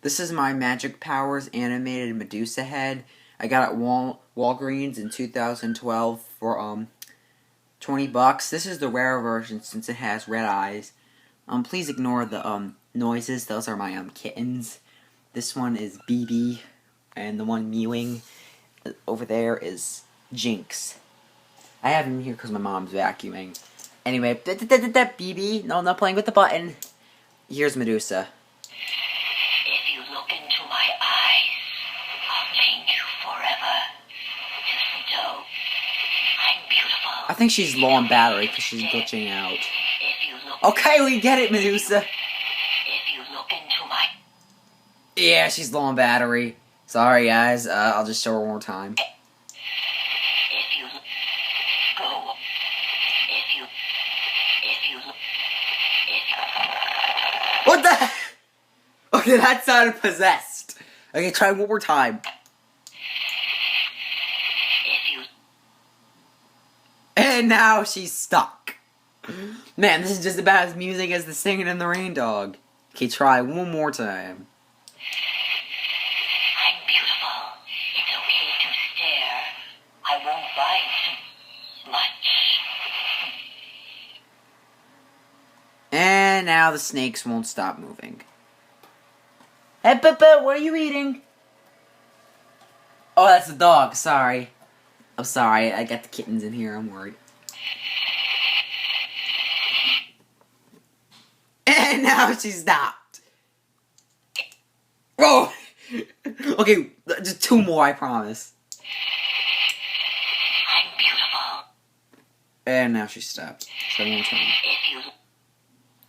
This is my Magic Powers animated Medusa head. I got it at Walgreens in 2012 for $20. This is the rare version since it has red eyes. Please ignore the noises. Those are my kittens. This one is BB, and the one mewing over there is Jinx. I have him here because my mom's vacuuming. Anyway, BB. No, I'm not playing with the button. Here's Medusa. If you look into my eyes, I'll change you forever. You know, I'm beautiful. I think she's low on battery because she's glitching out. If you look Okay, we get it, Medusa. if you look into my Yeah, she's low on battery. Sorry, guys. I'll just show her one more time. if you go if you What the? Okay, that sounded possessed. Okay, try one more time. if you And now she's stuck. Man, this is just about as music as the Singing in the Rain dog. Okay, try one more time. I'm beautiful. It's okay to stare. I won't bite much. And now the snakes won't stop moving. Hey, Pippa, what are you eating? Oh, that's the dog. Sorry. I'm sorry. I got the kittens in here. I'm worried. And now she stopped. Oh! Okay, just two more, I promise. I'm beautiful. And now she stopped. So one more time. If you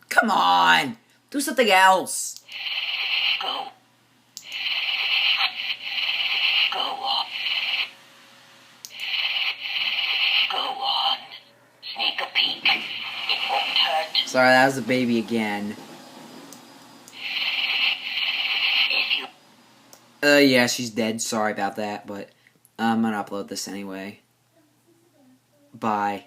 Come on! Do something else! go on. Go on. Sneak a peek. It won't hurt. Sorry, that was the baby again. If you Yeah, she's dead. Sorry about that, but I'm gonna upload this anyway. Bye.